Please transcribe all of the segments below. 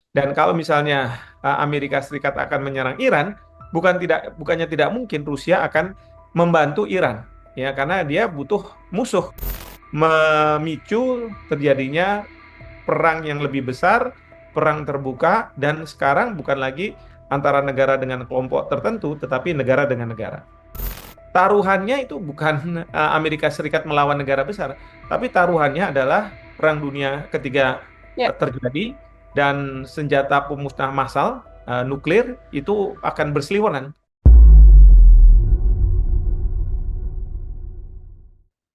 Dan kalau misalnya Amerika Serikat akan menyerang Iran, bukannya tidak mungkin Rusia akan membantu Iran, ya karena dia butuh musuh, memicu terjadinya perang yang lebih besar, perang terbuka, dan sekarang bukan lagi antara negara dengan kelompok tertentu, tetapi negara dengan negara. Taruhannya itu bukan Amerika Serikat melawan negara besar, tapi taruhannya adalah Perang Dunia Ketiga Ya. terjadi dan senjata pemusnah massal nuklir itu akan berseliweran.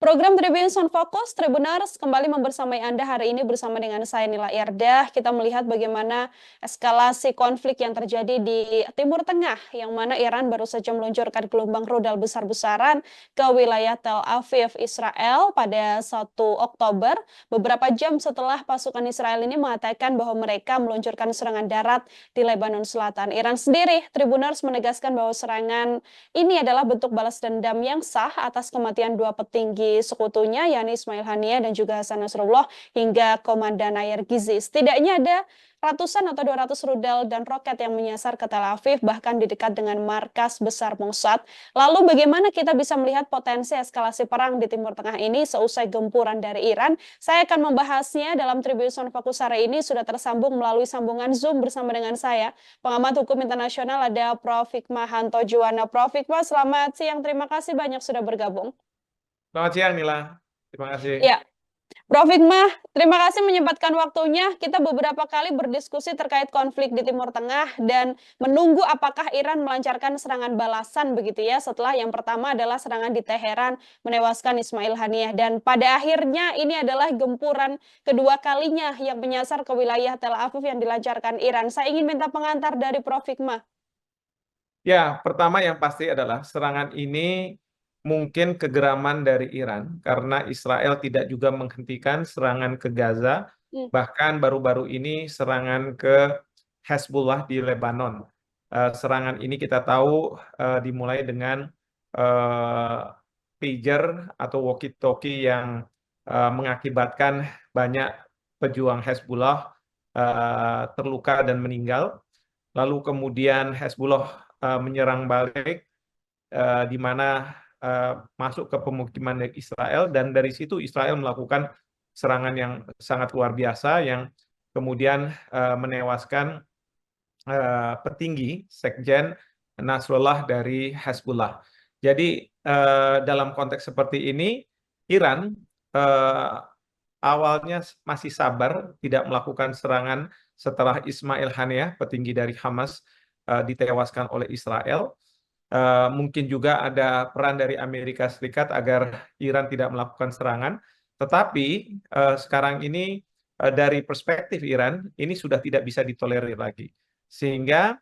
Program Tribun Sound Focus, Tribuners kembali membersamai Anda hari ini bersama dengan saya Nila Yardah. Kita melihat bagaimana eskalasi konflik yang terjadi di Timur Tengah, yang mana Iran baru saja meluncurkan gelombang rudal besar-besaran ke wilayah Tel Aviv, Israel pada 1 Oktober, beberapa jam setelah pasukan Israel ini mengatakan bahwa mereka meluncurkan serangan darat di Lebanon Selatan. Iran sendiri, Tribuners menegaskan bahwa serangan ini adalah bentuk balas dendam yang sah atas kematian dua petinggi sekutunya, yakni Ismail Haniyeh dan juga Hasan Nasrullah, hingga Komandan Ayer Gizi. Setidaknya ada ratusan atau 200 rudal dan roket yang menyasar ke Tel Aviv, bahkan di dekat dengan markas besar Mossad. Lalu bagaimana kita bisa melihat potensi eskalasi perang di Timur Tengah ini seusai gempuran dari Iran? Saya akan membahasnya dalam Tribun Fokus hari ini, sudah tersambung melalui sambungan Zoom bersama dengan saya, pengamat hukum internasional, ada Prof. Hikmahanto Juwana. Prof. Hikmah, selamat siang. Terima kasih banyak sudah bergabung. Selamat siang, Nila. Terima kasih. Ya, Prof. Hikmah, terima kasih menyempatkan waktunya. Kita beberapa kali berdiskusi terkait konflik di Timur Tengah dan menunggu apakah Iran melancarkan serangan balasan begitu ya, setelah yang pertama adalah serangan di Teheran menewaskan Ismail Haniyeh, dan pada akhirnya ini adalah gempuran kedua kalinya yang menyasar ke wilayah Tel Aviv yang dilancarkan Iran. Saya ingin minta pengantar dari Prof. Hikmah. Ya, pertama yang pasti adalah serangan ini mungkin kegeraman dari Iran karena Israel tidak juga menghentikan serangan ke Gaza, Hmm. bahkan baru-baru ini serangan ke Hezbollah di Lebanon. Serangan ini kita tahu dimulai dengan eh, pager atau walkie-talkie yang mengakibatkan banyak pejuang Hezbollah terluka dan meninggal. Lalu kemudian Hezbollah menyerang balik di mana masuk ke pemukiman Israel, dan dari situ Israel melakukan serangan yang sangat luar biasa yang kemudian menewaskan petinggi Sekjen Nasrullah dari Hezbollah. Jadi dalam konteks seperti ini Iran eh, awalnya masih sabar tidak melakukan serangan setelah Ismail Haniyeh, petinggi dari Hamas, ditewaskan oleh Israel. Mungkin juga ada peran dari Amerika Serikat agar Iran tidak melakukan serangan. Tetapi sekarang ini dari perspektif Iran, ini sudah tidak bisa ditolerir lagi. Sehingga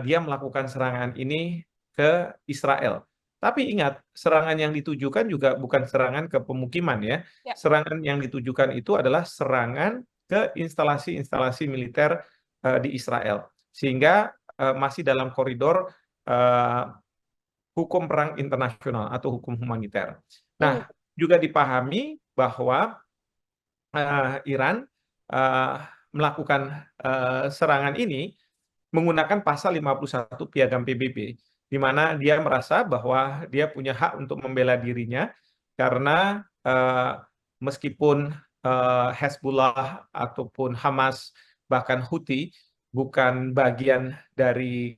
dia melakukan serangan ini ke Israel. Tapi ingat, serangan yang ditujukan juga bukan serangan ke pemukiman ya. Ya. Serangan yang ditujukan itu adalah serangan ke instalasi-instalasi militer di Israel. Sehingga masih dalam koridor eh, hukum perang internasional atau hukum humaniter. Hmm. Nah, juga dipahami bahwa Iran eh, melakukan serangan ini menggunakan pasal 51 Piagam PBB, di mana dia merasa bahwa dia punya hak untuk membela dirinya karena meskipun Hezbollah ataupun Hamas bahkan Houthi bukan bagian dari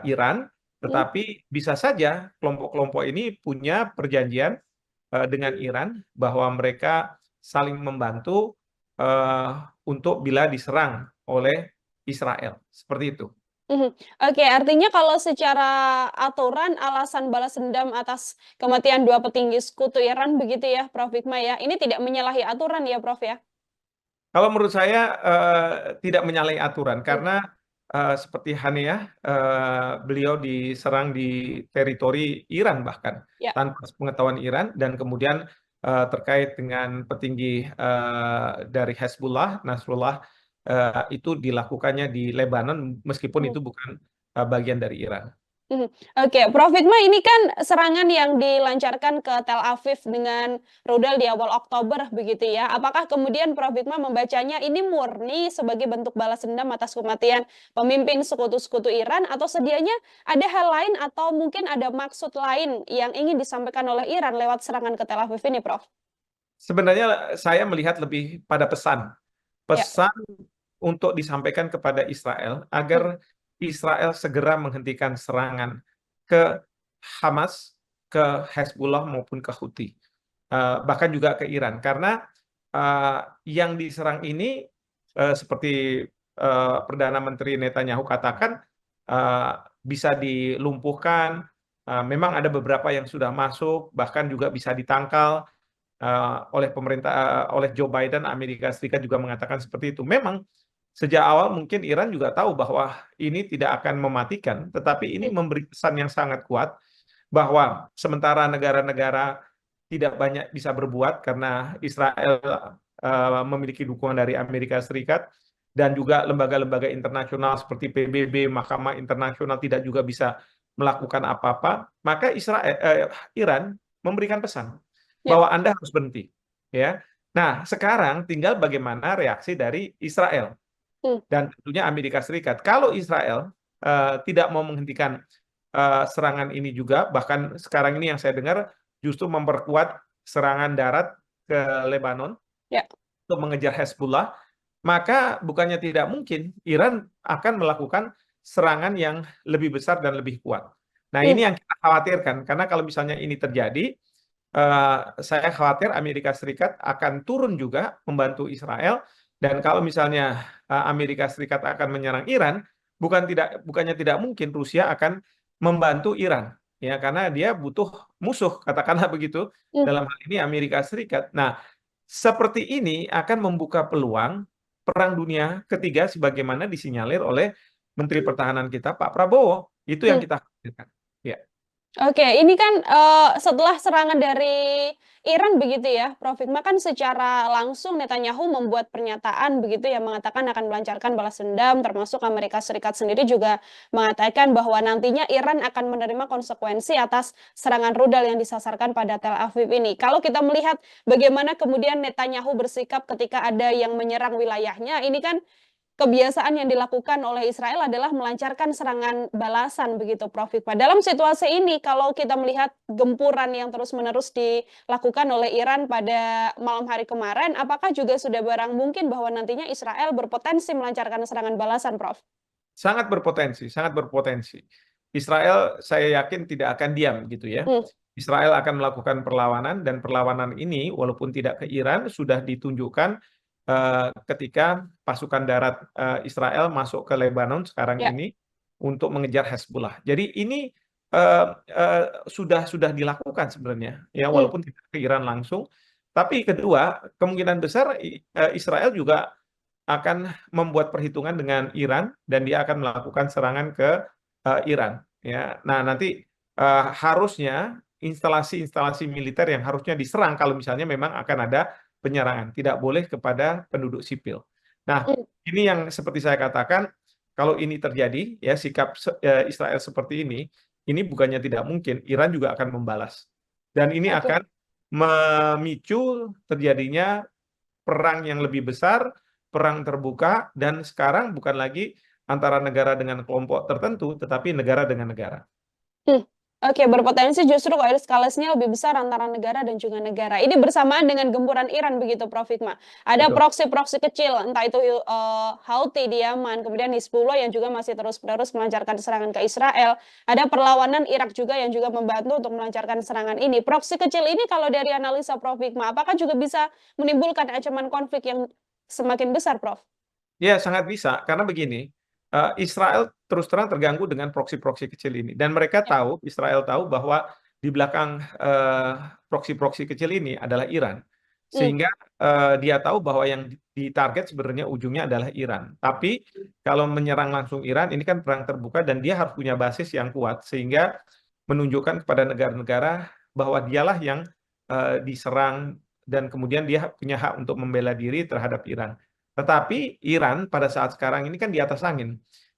Iran, Hmm. tetapi bisa saja kelompok-kelompok ini punya perjanjian dengan Iran bahwa mereka saling membantu eh, untuk bila diserang oleh Israel. Seperti itu. Mhm. Oke, artinya kalau secara aturan alasan balas dendam atas kematian dua petinggi sekutu Iran begitu ya, Prof. Hikmah ya. Ini tidak menyalahi aturan ya, Prof ya? Kalau menurut saya tidak menyalahi aturan Hmm. karena seperti Haniyeh, beliau diserang di teritori Iran bahkan Ya. tanpa pengetahuan Iran, dan kemudian terkait dengan petinggi dari Hezbollah, Nasrullah, itu dilakukannya di Lebanon meskipun Hmm. itu bukan bagian dari Iran. Mhm. Oke, Prof Hikmah, ini kan serangan yang dilancarkan ke Tel Aviv dengan rudal di awal Oktober begitu ya. Apakah kemudian Prof Hikmah membacanya ini murni sebagai bentuk balas dendam atas kematian pemimpin sekutu-sekutu Iran, atau sedianya ada hal lain atau mungkin ada maksud lain yang ingin disampaikan oleh Iran lewat serangan ke Tel Aviv ini, Prof? Sebenarnya saya melihat lebih pada pesan. Ya. Pesan untuk disampaikan kepada Israel Hmm. agar Israel segera menghentikan serangan ke Hamas, ke Hezbollah maupun ke Houthi. Bahkan juga ke Iran. Karena yang diserang ini seperti Perdana Menteri Netanyahu katakan eh, bisa dilumpuhkan. Memang ada beberapa yang sudah masuk, bahkan juga bisa ditangkal oleh pemerintah, oleh Joe Biden. Amerika Serikat juga mengatakan seperti itu. Memang sejak awal mungkin Iran juga tahu bahwa ini tidak akan mematikan, tetapi ini Hmm. memberi pesan yang sangat kuat bahwa sementara negara-negara tidak banyak bisa berbuat karena Israel memiliki dukungan dari Amerika Serikat, dan juga lembaga-lembaga internasional seperti PBB, Mahkamah Internasional tidak juga bisa melakukan apa-apa, maka Iran memberikan pesan Ya. bahwa Anda harus berhenti, ya. Nah, sekarang tinggal bagaimana reaksi dari Israel Hmm. dan tentunya Amerika Serikat. Kalau Israel tidak mau menghentikan serangan ini juga, bahkan sekarang ini yang saya dengar justru memperkuat serangan darat ke Lebanon Ya. untuk mengejar Hezbollah, maka bukannya tidak mungkin Iran akan melakukan serangan yang lebih besar dan lebih kuat. Nah, Hmm. ini yang kita khawatirkan, karena kalau misalnya ini terjadi, saya khawatir Amerika Serikat akan turun juga membantu Israel, dan kalau misalnya Amerika Serikat akan menyerang Iran, bukannya tidak mungkin Rusia akan membantu Iran, ya, karena dia butuh musuh, katakanlah begitu, Hmm. dalam hal ini Amerika Serikat. Nah, seperti ini akan membuka peluang Perang Dunia Ketiga sebagaimana disinyalir oleh Menteri Pertahanan kita, Pak Prabowo. Itu yang Hmm. kita khawatirkan. Ya. Oke, ini kan, setelah serangan dari Iran begitu ya, Prof Hikmah, kan secara langsung Netanyahu membuat pernyataan begitu ya, mengatakan akan melancarkan balas dendam, termasuk Amerika Serikat sendiri juga mengatakan bahwa nantinya Iran akan menerima konsekuensi atas serangan rudal yang disasarkan pada Tel Aviv ini. Kalau kita melihat bagaimana kemudian Netanyahu bersikap ketika ada yang menyerang wilayahnya, ini kan kebiasaan yang dilakukan oleh Israel adalah melancarkan serangan balasan begitu, Prof Hikmah. Dalam situasi ini, kalau kita melihat gempuran yang terus-menerus dilakukan oleh Iran pada malam hari kemarin, apakah juga sudah barang mungkin bahwa nantinya Israel berpotensi melancarkan serangan balasan, Prof? Sangat berpotensi, sangat berpotensi. Israel saya yakin tidak akan diam gitu ya. Hmm. Israel akan melakukan perlawanan, dan perlawanan ini walaupun tidak ke Iran sudah ditunjukkan ketika pasukan darat Israel masuk ke Lebanon sekarang Ya. ini untuk mengejar Hezbollah. Jadi ini sudah dilakukan sebenarnya ya, Hmm. walaupun tidak ke Iran langsung. Tapi kedua, kemungkinan besar Israel juga akan membuat perhitungan dengan Iran, dan dia akan melakukan serangan ke Iran, ya. Nah, nanti harusnya instalasi-instalasi militer yang harusnya diserang kalau misalnya memang akan ada penyerangan, tidak boleh kepada penduduk sipil. Nah, Hmm. ini yang seperti saya katakan, kalau ini terjadi ya, sikap Israel seperti ini bukannya tidak mungkin Iran juga akan membalas, dan ini Oke. akan memicu terjadinya perang yang lebih besar, perang terbuka, dan sekarang bukan lagi antara negara dengan kelompok tertentu, tetapi negara dengan negara. Hmm. Oke, berpotensi justru kalau eskalasinya lebih besar antara negara dan juga negara. Ini bersamaan dengan gempuran Iran begitu, Prof Hikmah. Ada Betul. proksi-proksi kecil, entah itu Houthi di Yaman, kemudian Hizbullah yang juga masih terus-menerus melancarkan serangan ke Israel. Ada perlawanan Irak juga yang juga membantu untuk melancarkan serangan ini. Proksi kecil ini kalau dari analisa Prof Hikmah, apakah juga bisa menimbulkan ancaman konflik yang semakin besar, Prof? Ya, sangat bisa. Karena begini, Israel terus terang terganggu dengan proksi-proksi kecil ini. Dan mereka Ya. tahu, Israel tahu bahwa di belakang proksi-proksi kecil ini adalah Iran. Hmm. Sehingga dia tahu bahwa yang ditarget sebenarnya ujungnya adalah Iran. Tapi kalau menyerang langsung Iran, ini kan perang terbuka, dan dia harus punya basis yang kuat. Sehingga menunjukkan kepada negara-negara bahwa dialah yang diserang, dan kemudian dia punya hak untuk membela diri terhadap Iran. Tetapi Iran pada saat sekarang ini kan di atas angin.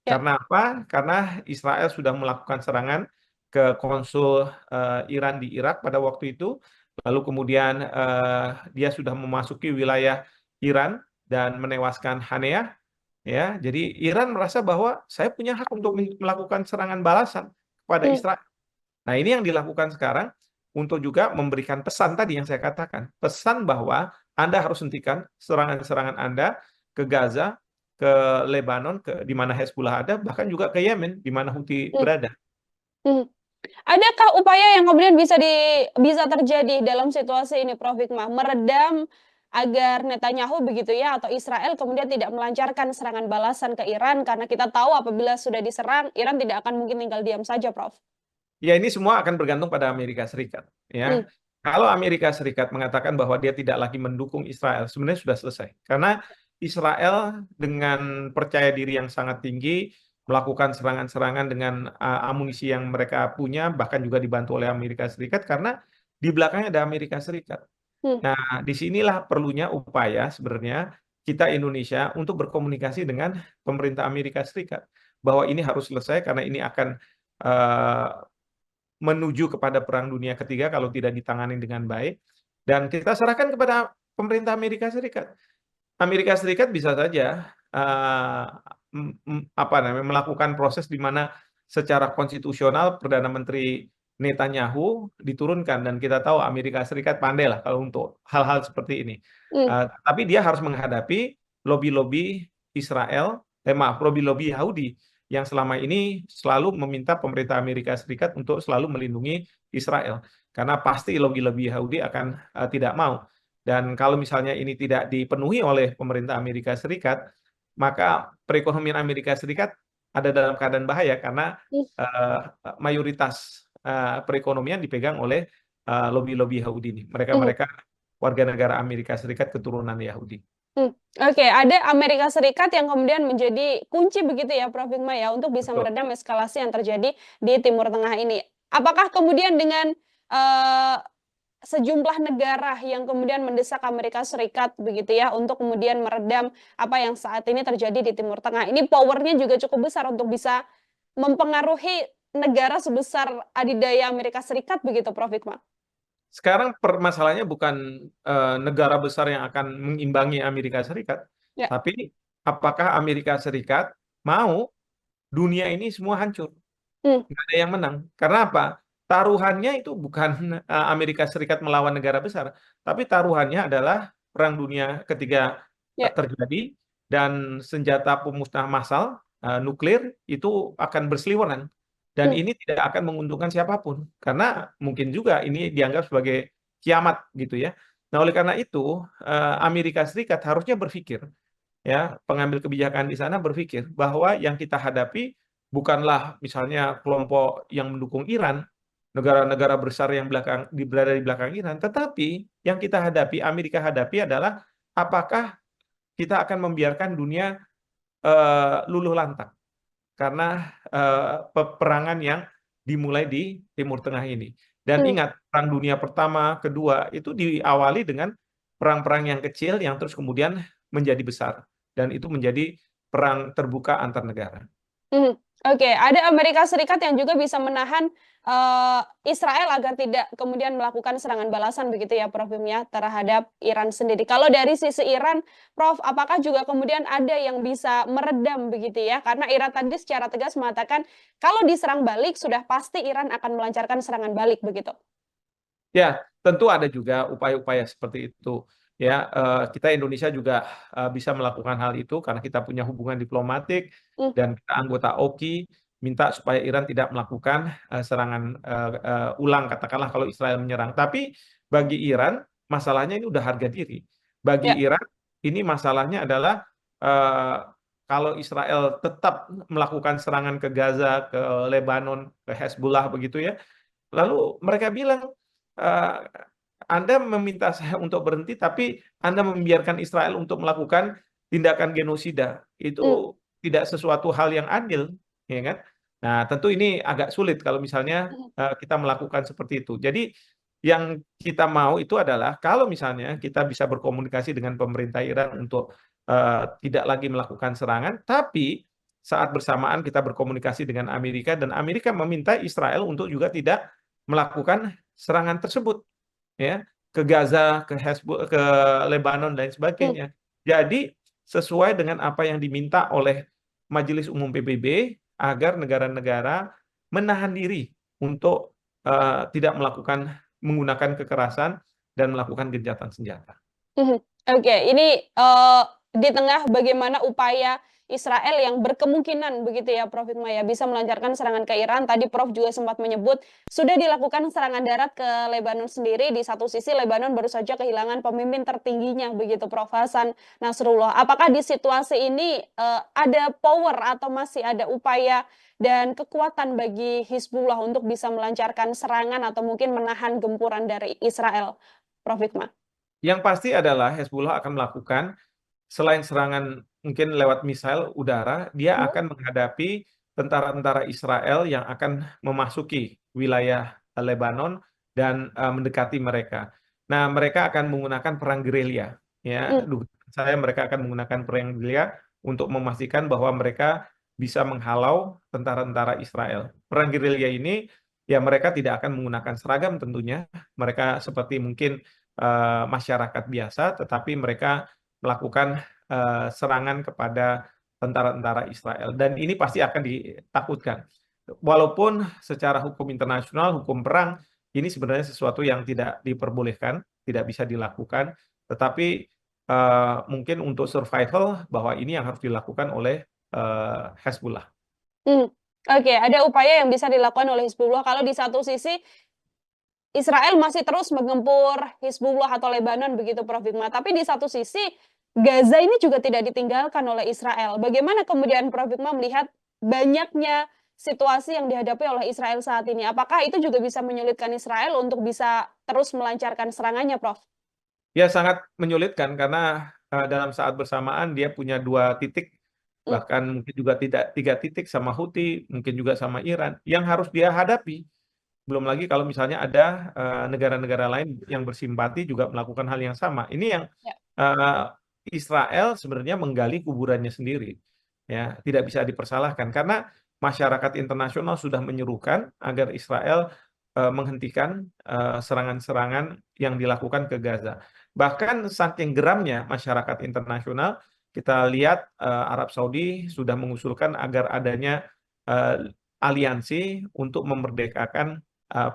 Ya. Karena apa? Karena Israel sudah melakukan serangan ke konsul Iran di Irak pada waktu itu, lalu kemudian dia sudah memasuki wilayah Iran dan menewaskan Haniyeh, ya. Jadi Iran merasa bahwa saya punya hak untuk melakukan serangan balasan kepada Hmm. Israel. Nah, ini yang dilakukan sekarang untuk juga memberikan pesan tadi yang saya katakan. Pesan bahwa Anda harus hentikan serangan-serangan Anda ke Gaza, ke Lebanon, di mana Hezbollah ada, bahkan juga ke Yemen, di mana Houthi Hmm. berada. Hmm. Adakah upaya yang kemudian bisa terjadi dalam situasi ini, Prof. Hikmah, meredam agar Netanyahu begitu ya atau Israel kemudian tidak melancarkan serangan balasan ke Iran karena kita tahu apabila sudah diserang Iran tidak akan mungkin tinggal diam saja, Prof. Ya, ini semua akan bergantung pada Amerika Serikat. Hmm. Ya, kalau Amerika Serikat mengatakan bahwa dia tidak lagi mendukung Israel, sebenarnya sudah selesai. Karena Israel dengan percaya diri yang sangat tinggi melakukan serangan-serangan dengan amunisi yang mereka punya, bahkan juga dibantu oleh Amerika Serikat karena di belakangnya ada Amerika Serikat. Hmm. Nah, disinilah perlunya upaya sebenarnya kita Indonesia untuk berkomunikasi dengan pemerintah Amerika Serikat bahwa ini harus selesai karena ini akan eh, menuju kepada Perang Dunia Ketiga kalau tidak ditangani dengan baik. Dan kita serahkan kepada pemerintah Amerika Serikat. Amerika Serikat bisa saja apa namanya melakukan proses di mana secara konstitusional Perdana Menteri Netanyahu diturunkan, dan kita tahu Amerika Serikat pandai lah kalau untuk hal-hal seperti ini. Hmm. Tapi dia harus menghadapi lobby-lobby Israel, maaf, lobby-lobby Yahudi yang selama ini selalu meminta pemerintah Amerika Serikat untuk selalu melindungi Israel. Karena pasti lobby-lobby Yahudi akan tidak mau. Dan kalau misalnya ini tidak dipenuhi oleh pemerintah Amerika Serikat, maka perekonomian Amerika Serikat ada dalam keadaan bahaya karena Hmm. mayoritas perekonomian dipegang oleh lobby-lobby Yahudi ini. Hmm. Mereka-mereka warga negara Amerika Serikat keturunan Yahudi. Oke, ada Amerika Serikat yang kemudian menjadi kunci begitu ya, Prof. Hikmah ya, untuk bisa Betul. meredam eskalasi yang terjadi di Timur Tengah ini. Apakah kemudian dengan eh, sejumlah negara yang kemudian mendesak Amerika Serikat begitu ya untuk kemudian meredam apa yang saat ini terjadi di Timur Tengah. Ini powernya juga cukup besar untuk bisa mempengaruhi negara sebesar adidaya Amerika Serikat begitu, Prof. Hikmah? Sekarang permasalahannya bukan negara besar yang akan mengimbangi Amerika Serikat, Ya. tapi apakah Amerika Serikat mau dunia ini semua hancur? Hmm. Nggak ada yang menang. Karena apa? Taruhannya itu bukan Amerika Serikat melawan negara besar, tapi taruhannya adalah Perang Dunia Ketiga Ya. terjadi dan senjata pemusnah massal nuklir itu akan berseliweran. Dan Hmm. ini tidak akan menguntungkan siapapun karena mungkin juga ini dianggap sebagai kiamat gitu ya. Nah, oleh karena itu Amerika Serikat harusnya berpikir, ya, pengambil kebijakan di sana berpikir bahwa yang kita hadapi bukanlah misalnya kelompok yang mendukung Iran, negara-negara besar yang berada di belakang Iran, tetapi yang kita hadapi, Amerika hadapi adalah apakah kita akan membiarkan dunia luluh lantak karena peperangan yang dimulai di Timur Tengah ini. Dan Hmm. ingat, Perang Dunia Pertama, Kedua itu diawali dengan perang-perang yang kecil yang terus kemudian menjadi besar. Dan itu menjadi perang terbuka antar negara. Mhm. Oke, ada Amerika Serikat yang juga bisa menahan, Israel agar tidak kemudian melakukan serangan balasan begitu ya, Prof. ya, terhadap Iran sendiri. Kalau dari sisi Iran, Prof, apakah juga kemudian ada yang bisa meredam begitu ya? Karena Iran tadi secara tegas mengatakan, kalau diserang balik sudah pasti Iran akan melancarkan serangan balik begitu. Ya, tentu ada juga upaya-upaya seperti itu. Ya, kita Indonesia juga bisa melakukan hal itu karena kita punya hubungan diplomatik Mmm. dan kita anggota OKI, minta supaya Iran tidak melakukan serangan ulang, katakanlah kalau Israel menyerang. Tapi bagi Iran, masalahnya ini udah harga diri. Bagi Ya. Iran, ini masalahnya adalah eh, kalau Israel tetap melakukan serangan ke Gaza, ke Lebanon, ke Hezbollah begitu ya, lalu mereka bilang, eee, Anda meminta saya untuk berhenti, tapi Anda membiarkan Israel untuk melakukan tindakan genosida. Mmm. Itu tidak sesuatu hal yang adil, ya kan? Nah, tentu ini agak sulit kalau misalnya, Mhm. kita melakukan seperti itu. Jadi, yang kita mau itu adalah kalau misalnya kita bisa berkomunikasi dengan pemerintah Iran untuk, tidak lagi melakukan serangan, tapi saat bersamaan kita berkomunikasi dengan Amerika dan Amerika meminta Israel untuk juga tidak melakukan serangan tersebut, ya, ke Gaza, ke Lebanon dan Hmm. sebagainya. Jadi sesuai dengan apa yang diminta oleh Majelis Umum PBB agar negara-negara menahan diri untuk tidak menggunakan kekerasan dan melakukan gencatan senjata. Mhm. Oke, ini, di tengah bagaimana upaya Israel yang berkemungkinan begitu ya Prof Hikmah ya, bisa melancarkan serangan ke Iran, tadi Prof juga sempat menyebut sudah dilakukan serangan darat ke Lebanon sendiri, di satu sisi Lebanon baru saja kehilangan pemimpin tertingginya begitu Prof Hasan Nasrullah. Apakah di situasi ini, ada power atau masih ada upaya dan kekuatan bagi Hizbullah untuk bisa melancarkan serangan atau mungkin menahan gempuran dari Israel, Prof Hikmah? Yang pasti adalah Hezbollah akan melakukan selain serangan mungkin lewat misail udara, dia Mhm. akan menghadapi tentara-tentara Israel yang akan memasuki wilayah Lebanon dan mendekati mereka. Nah, mereka akan menggunakan perang gerilya, ya. Mmm. Dugaan saya mereka akan menggunakan perang gerilya untuk memastikan bahwa mereka bisa menghalau tentara-tentara Israel. Perang gerilya ini ya mereka tidak akan menggunakan seragam tentunya. Mereka seperti mungkin masyarakat biasa, tetapi mereka melakukan serangan kepada tentara-tentara Israel dan ini pasti akan ditakutkan. Walaupun secara hukum internasional, hukum perang ini sebenarnya sesuatu yang tidak diperbolehkan, tidak bisa dilakukan, tetapi mungkin untuk survival bahwa ini yang harus dilakukan oleh Hezbollah. Mmm, oke, ada upaya yang bisa dilakukan oleh Hizbullah kalau di satu sisi Israel masih terus menggempur Hizbullah atau Lebanon begitu Prof Hikmah, tapi di satu sisi Gaza ini juga tidak ditinggalkan oleh Israel. Bagaimana kemudian Prof Hikmah melihat banyaknya situasi yang dihadapi oleh Israel saat ini? Apakah itu juga bisa menyulitkan Israel untuk bisa terus melancarkan serangannya, Prof? Ya sangat menyulitkan karena dalam saat bersamaan dia punya 2 titik, Mmm. bahkan mungkin juga tidak 3 titik sama Houthi, mungkin juga sama Iran, yang harus dia hadapi. Belum lagi kalau misalnya ada negara-negara lain yang bersimpati juga melakukan hal yang sama. Ini yang Ya. eee, Israel sebenarnya menggali kuburannya sendiri, ya, tidak bisa dipersalahkan karena masyarakat internasional sudah menyerukan agar Israel menghentikan serangan-serangan yang dilakukan ke Gaza. Bahkan saking geramnya masyarakat internasional, kita lihat Arab Saudi sudah mengusulkan agar adanya aliansi untuk memerdekakan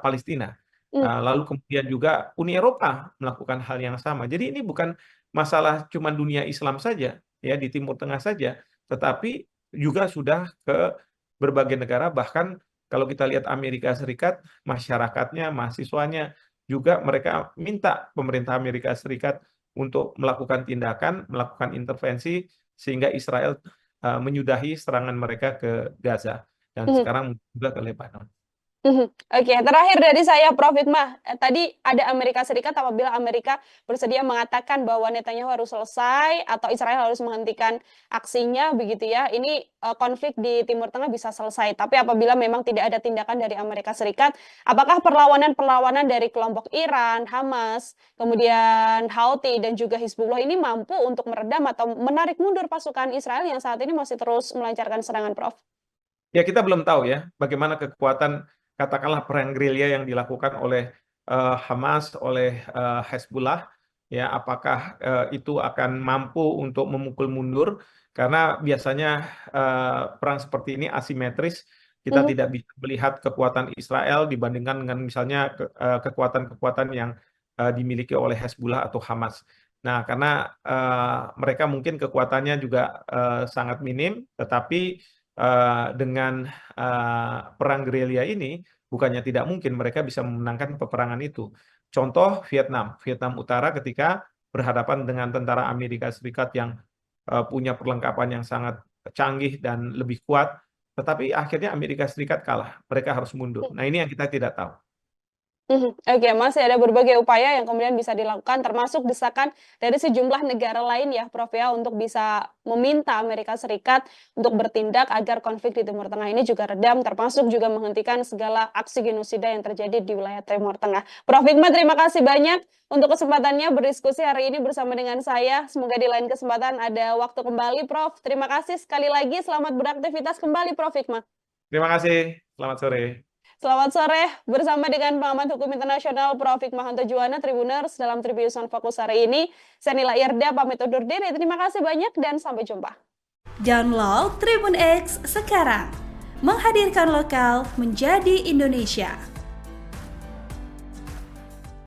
Palestina. Mmm. Lalu kemudian juga Uni Eropa melakukan hal yang sama. Jadi ini bukan masalah cuma dunia Islam saja, ya di Timur Tengah saja, tetapi juga sudah ke berbagai negara, bahkan kalau kita lihat Amerika Serikat, masyarakatnya, mahasiswanya, juga mereka minta pemerintah Amerika Serikat untuk melakukan tindakan, melakukan intervensi, sehingga Israel menyudahi serangan mereka ke Gaza, dan Mhm. sekarang juga ke Lebanon. Mhm, oke, terakhir dari saya Prof Hikmah, tadi ada Amerika Serikat apabila Amerika bersedia mengatakan bahwa Netanyahu harus selesai atau Israel harus menghentikan aksinya begitu ya, ini, konflik di Timur Tengah bisa selesai. Tapi apabila memang tidak ada tindakan dari Amerika Serikat, apakah perlawanan-perlawanan dari kelompok Iran, Hamas, kemudian Houthi dan juga Hizbullah ini mampu untuk meredam atau menarik mundur pasukan Israel yang saat ini masih terus melancarkan serangan, Prof? Ya kita belum tahu ya, bagaimana kekuatan katakanlah perang gerilya yang dilakukan oleh Hamas, oleh Hezbollah, ya apakah itu akan mampu untuk memukul mundur? Karena biasanya perang seperti ini asimetris, kita Mhm. tidak bisa melihat kekuatan Israel dibandingkan dengan misalnya kekuatan-kekuatan yang dimiliki oleh Hezbollah atau Hamas. Nah, karena mereka mungkin kekuatannya juga sangat minim, tetapi dengan perang gerilya ini, bukannya tidak mungkin mereka bisa memenangkan peperangan itu. Contoh Vietnam, Vietnam Utara ketika berhadapan dengan tentara Amerika Serikat yang punya perlengkapan yang sangat canggih dan lebih kuat, tetapi akhirnya Amerika Serikat kalah, mereka harus mundur. Nah ini yang kita tidak tahu. Oke, masih ada berbagai upaya yang kemudian bisa dilakukan, termasuk desakan dari sejumlah negara lain ya, Prof, ya, untuk bisa meminta Amerika Serikat untuk bertindak agar konflik di Timur Tengah ini juga redam, termasuk juga menghentikan segala aksi genosida yang terjadi di wilayah Timur Tengah. Prof Hikmat, terima kasih banyak untuk kesempatannya berdiskusi hari ini bersama dengan saya. Semoga di lain kesempatan ada waktu kembali, Prof. Terima kasih sekali lagi, selamat beraktivitas kembali, Prof Hikmat. Terima kasih, selamat sore. Selamat sore, bersama dengan pengamat hukum internasional Prof. Hikmahanto Juwana, Tribuners dalam Tribunnews on Focus hari ini. Saya Nila Irda, pamit undur diri. Terima kasih banyak dan sampai jumpa. Download Tribun X sekarang, menghadirkan lokal menjadi Indonesia.